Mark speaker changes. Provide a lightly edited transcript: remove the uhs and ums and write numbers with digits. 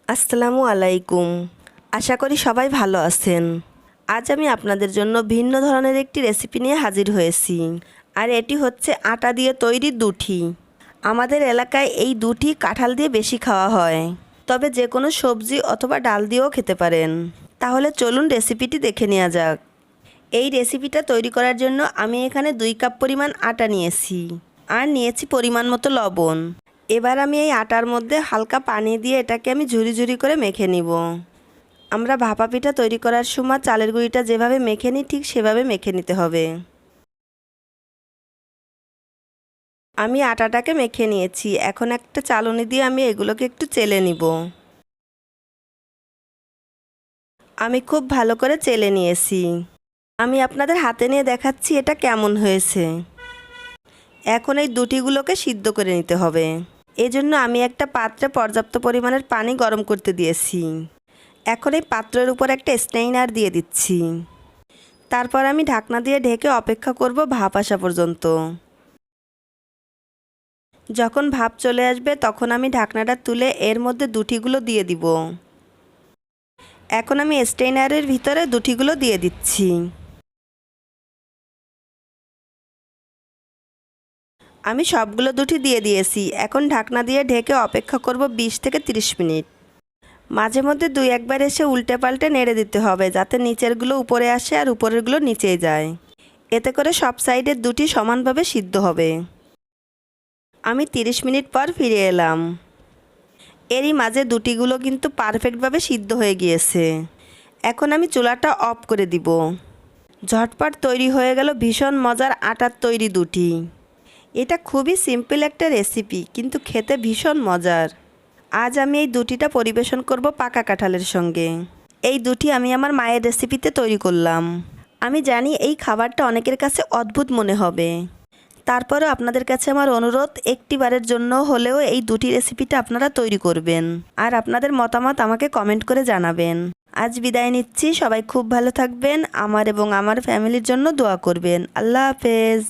Speaker 1: আসসালামু আলাইকুম। আশা করি সবাই ভালো আছেন। আজ আমি আপনাদের জন্য ভিন্ন ধরনের একটি রেসিপি নিয়ে হাজির হয়েছি। আর এটি হচ্ছে আটা দিয়ে তৈরি দুধি। আমাদের এলাকায় এই দুধি কাঁঠাল দিয়ে বেশি খাওয়া হয়, তবে যে কোনো সবজি অথবা ডাল দিয়েও খেতে পারেন। তাহলে চলুন রেসিপিটি দেখে নেওয়া যাক। এই রেসিপিটা তৈরি করার জন্য আমি এখানে 2 কাপ পরিমাণ আটা নিয়েছি আর নিয়েছি পরিমাণ মতো লবণ। এবার আমি এই আটার মধ্যে হালকা পানি দিয়ে এটাকে আমি ঝুরি ঝুরি করে মেখে নিব। আমরা ভাপা পিঠা তৈরি করার সময় চালের গুঁড়িটা যেভাবে মেখে নিই ঠিক সেভাবে মেখে নিতে হবে। আমি আটাটাকে মেখে নিয়েছি। এখন একটা চালনি দিয়ে আমি এগুলোকে একটু চেলে নিব। আমি খুব ভালো করে চেলে নিয়েছি। আমি আপনাদের হাতে নিয়ে দেখাচ্ছি এটা কেমন হয়েছে। এখন এই দুটিগুলোকে সিদ্ধ করে নিতে হবে। এজন্য আমি একটা পাত্রে পর্যাপ্ত পরিমাণের পানি গরম করতে দিয়েছি। এখন এই পাত্রের উপর একটা স্ট্রেইনার দিয়ে দিচ্ছি। তারপর আমি ঢাকনা দিয়ে ঢেকে অপেক্ষা করব ভাপ আসা পর্যন্ত। যখন ভাপ চলে আসবে তখন আমি ঢাকনাটা তুলে এর মধ্যে দুটিগুলো দিয়ে দিব। এখন আমি স্ট্রেইনারের ভিতরে দুটিগুলো দিয়ে দিচ্ছি। আমি সবগুলো দুটি দিয়ে দিয়েছি। এখন ঢাকনা দিয়ে ঢেকে অপেক্ষা করব 20 থেকে 30 মিনিট। মাঝে মধ্যে 2-1 বার এসে উল্টে পাল্টে নেড়ে দিতে হবে, যাতে নিচেরগুলো উপরে আসে আর উপরেরগুলো নিচেই যায়। এতে করে সব সাইডের দুটি সমানভাবে সিদ্ধ হবে। আমি 30 মিনিট পর ফিরে এলাম। এরই মাঝে দুটিগুলো কিন্তু পারফেক্টভাবে সিদ্ধ হয়ে গিয়েছে। এখন আমি চুলাটা অফ করে দিব। ঝটপট তৈরি হয়ে গেল ভীষণ মজার আটার তৈরি দুটি। এটা খুবই সিম্পল একটা রেসিপি, কিন্তু খেতে ভীষণ মজার। আজ আমি এই দুটিটা পরিবেশন করব পাকা কাঁঠালের সঙ্গে। এই দুটি আমি আমার মায়ের রেসিপিতে তৈরি করলাম। আমি জানি এই খাবারটা অনেকের কাছে অদ্ভুত মনে হবে, তারপরেও আপনাদের কাছে আমার অনুরোধ, একটিবারের জন্য হলেও এই দুটি রেসিপিটা আপনারা তৈরি করবেন আর আপনাদের মতামত আমাকে কমেন্ট করে জানাবেন। আজ বিদায় নিচ্ছি। সবাই খুব ভালো থাকবেন। আমার এবং আমার ফ্যামিলির জন্য দোয়া করবেন। আল্লাহ হাফেজ।